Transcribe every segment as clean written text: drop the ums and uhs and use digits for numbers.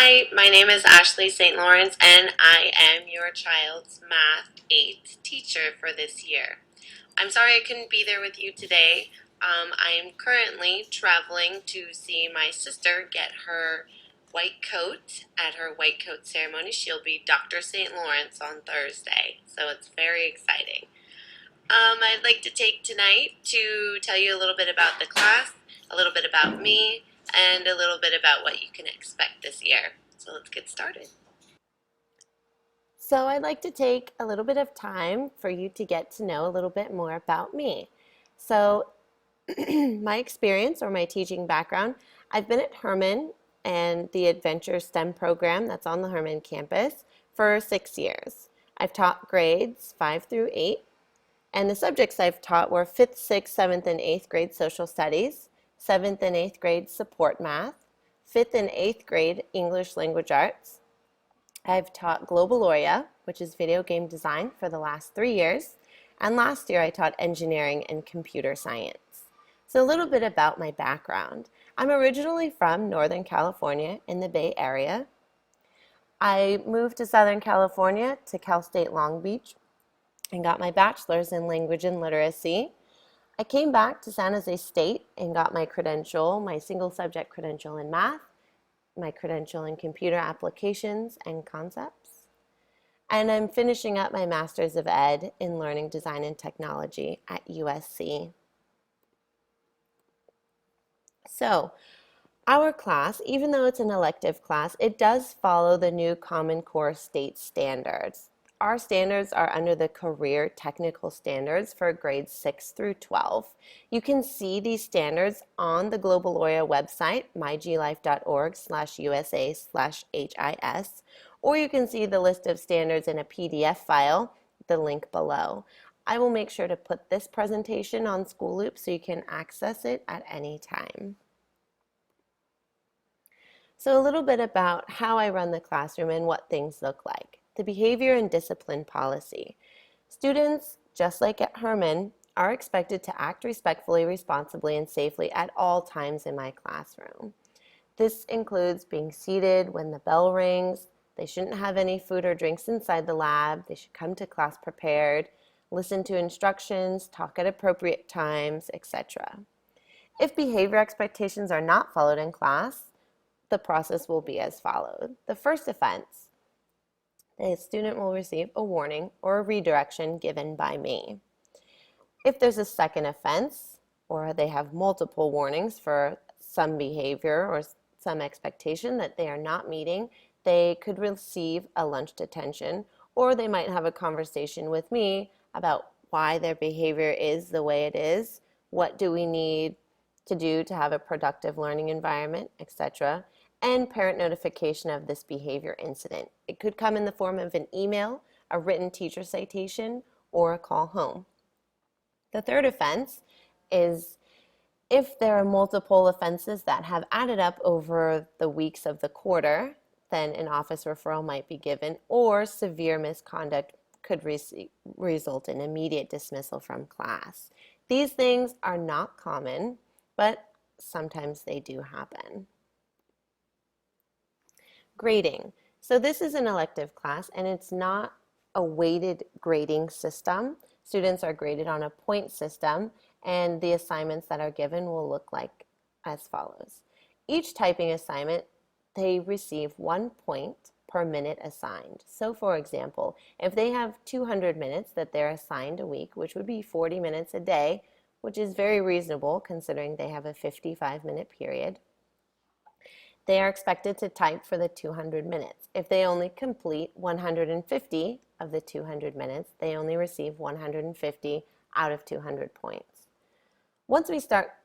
Hi, my name is Ashley St. Lawrence, and I am your child's Math 8 teacher for this year. I'm sorry I couldn't be there with you today. I am currently traveling to see my sister get her white coat at her white coat ceremony. She'll be Dr. St. Lawrence on Thursday, so it's very exciting. I'd like to take tonight to tell you a little bit about the class, a little bit about me, and a little bit about what you can expect this year. So let's get started. So I'd like to take a little bit of time for you to get to know a little bit more about me. So my experience or my teaching background, I've been at Herman and the Adventure STEM program that's on the Herman campus for 6 years. I've taught grades 5 through 8, and the subjects I've taught were 5th, 6th, 7th, and 8th grade social studies, 7th and 8th grade support math, 5th and 8th grade English language arts. I've taught Globaloria, which is video game design, for the last 3 years, and last year I taught engineering and computer science. So a little bit about my background. I'm originally from Northern California in the Bay Area. I moved to Southern California to Cal State Long Beach and got my bachelor's in language and literacy. I came back to San Jose State and got my credential, my single subject credential in math, my credential in computer applications and concepts. And I'm finishing up my Master's of Ed in Learning Design and Technology at USC. So, our class, even though it's an elective class, it does follow the new Common Core state standards. Our standards are under the Career Technical Standards for grades 6 through 12. You can see these standards on the Globaloria website, myglife.org/USA/HIS, or you can see the list of standards in a PDF file, the link below. I will make sure to put this presentation on School Loop so you can access it at any time. So a little bit about how I run the classroom and what things look like. The behavior and discipline policy. Students, just like at Herman, are expected to act respectfully, responsibly, and safely at all times in my classroom. This includes being seated when the bell rings. They shouldn't have any food or drinks inside the lab. They should come to class prepared, listen to instructions, talk at appropriate times, etc. If behavior expectations are not followed in class, the process will be as followed. The first offense, the student will receive a warning or a redirection given by me. If there's a second offense, or they have multiple warnings for some behavior or some expectation that they are not meeting, they could receive a lunch detention, or they might have a conversation with me about why their behavior is the way it is, what do we need to do to have a productive learning environment, etc., and parent notification of this behavior incident. It could come in the form of an email, a written teacher citation, or a call home. The third offense is if there are multiple offenses that have added up over the weeks of the quarter, then an office referral might be given, or severe misconduct could result in immediate dismissal from class. These things are not common, but sometimes they do happen. Grading. So this is an elective class and it's not a weighted grading system. Students are graded on a point system and the assignments that are given will look like as follows. Each typing assignment, they receive 1 point per minute assigned. So for example, if they have 200 minutes that they're assigned a week, which would be 40 minutes a day, which is very reasonable considering they have a 55-minute period, they are expected to type for the 200 minutes. If they only complete 150 of the 200 minutes, they only receive 150 out of 200 points. Once we start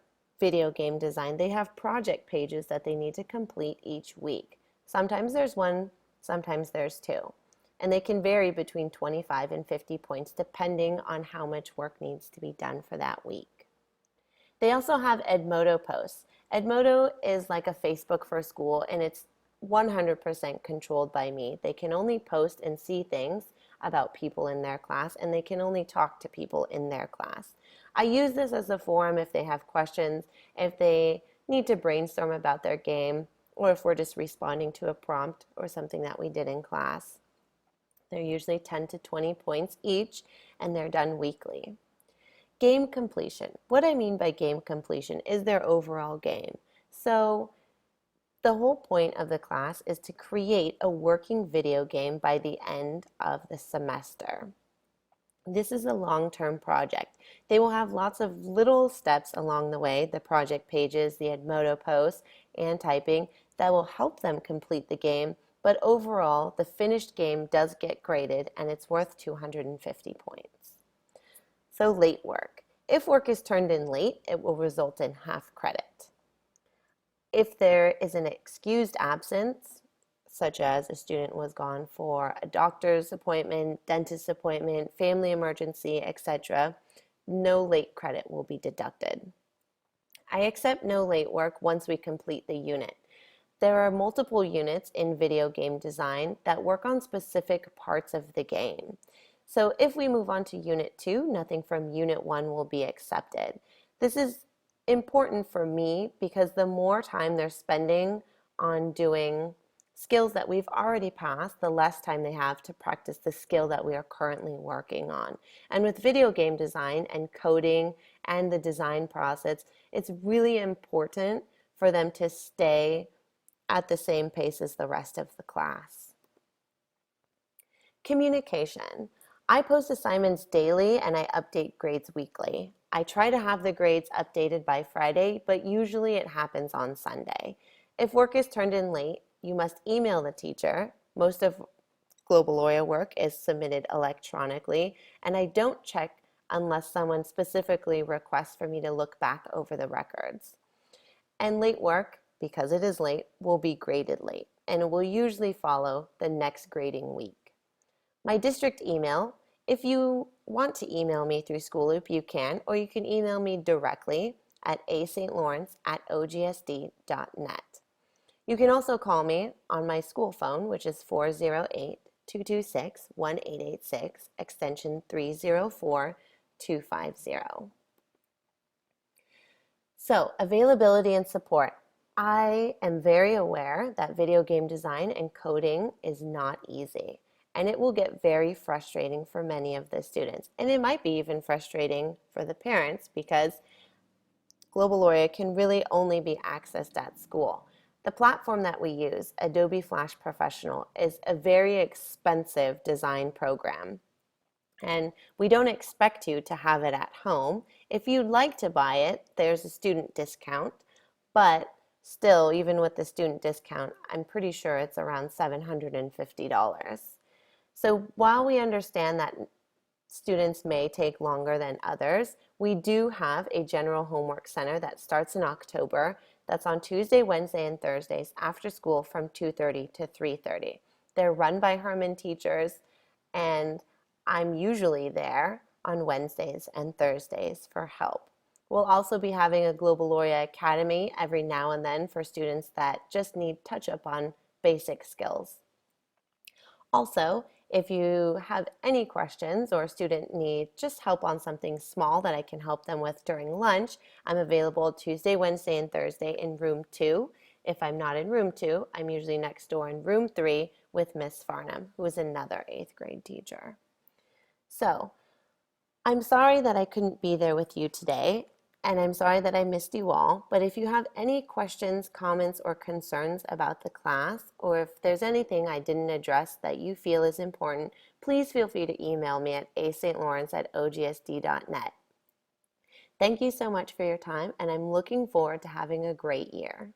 video game design, they have project pages that they need to complete each week. Sometimes there's one, sometimes there's two. And they can vary between 25 and 50 points depending on how much work needs to be done for that week. They also have Edmodo posts. Edmodo is like a Facebook for school and it's 100% controlled by me. They can only post and see things about people in their class and they can only talk to people in their class. I use this as a forum if they have questions, if they need to brainstorm about their game, or if we're just responding to a prompt or something that we did in class. They're usually 10 to 20 points each, and they're done weekly. Game completion. What I mean by game completion is their overall game. So the whole point of the class is to create a working video game by the end of the semester. This is a long-term project. They will have lots of little steps along the way, the project pages, the Edmodo posts, and typing that will help them complete the game, but overall, the finished game does get graded and it's worth 250 points. So late work. If work is turned in late, it will result in half credit. If there is an excused absence, such as a student was gone for a doctor's appointment, dentist appointment, family emergency, etc., no late credit will be deducted. I accept no late work once we complete the unit. There are multiple units in video game design that work on specific parts of the game. So if we move on to Unit 2, nothing from Unit 1 will be accepted. This is important for me because the more time they're spending on doing skills that we've already passed, the less time they have to practice the skill that we are currently working on. And with video game design and coding and the design process, it's really important for them to stay at the same pace as the rest of the class. Communication. I post assignments daily and I update grades weekly. I try to have the grades updated by Friday, but usually it happens on Sunday. If work is turned in late, you must email the teacher. Most of Globaloria work is submitted electronically, and I don't check unless someone specifically requests for me to look back over the records. And late work, because it is late, will be graded late, and it will usually follow the next grading week. My district email, if you want to email me through School Loop, you can, or you can email me directly at astlaurence@ogsd.net. You can also call me on my school phone, which is 408-226-1886, extension 304250. So, availability and support. I am very aware that video game design and coding is not easy, and it will get very frustrating for many of the students. And it might be even frustrating for the parents because Globaloria can really only be accessed at school. The platform that we use, Adobe Flash Professional, is a very expensive design program. And we don't expect you to have it at home. If you'd like to buy it, there's a student discount, but still, even with the student discount, I'm pretty sure it's around $750. So while we understand that students may take longer than others, we do have a general homework center that starts in October. That's on Tuesday, Wednesday, and Thursdays after school from 2:30 to 3:30. They're run by Herman teachers, and I'm usually there on Wednesdays and Thursdays for help. We'll also be having a Globaloria Academy every now and then for students that just need touch-up on basic skills. Also, if you have any questions or a student needs just help on something small that I can help them with during lunch, I'm available Tuesday, Wednesday, and Thursday in room 2. If I'm not in room 2, I'm usually next door in room 3 with Miss Farnham, who is another 8th grade teacher. So, I'm sorry that I couldn't be there with you today, and I'm sorry that I missed you all, but if you have any questions, comments, or concerns about the class, or if there's anything I didn't address that you feel is important, please feel free to email me at astlaurence@ogsd.net. Thank you so much for your time, and I'm looking forward to having a great year.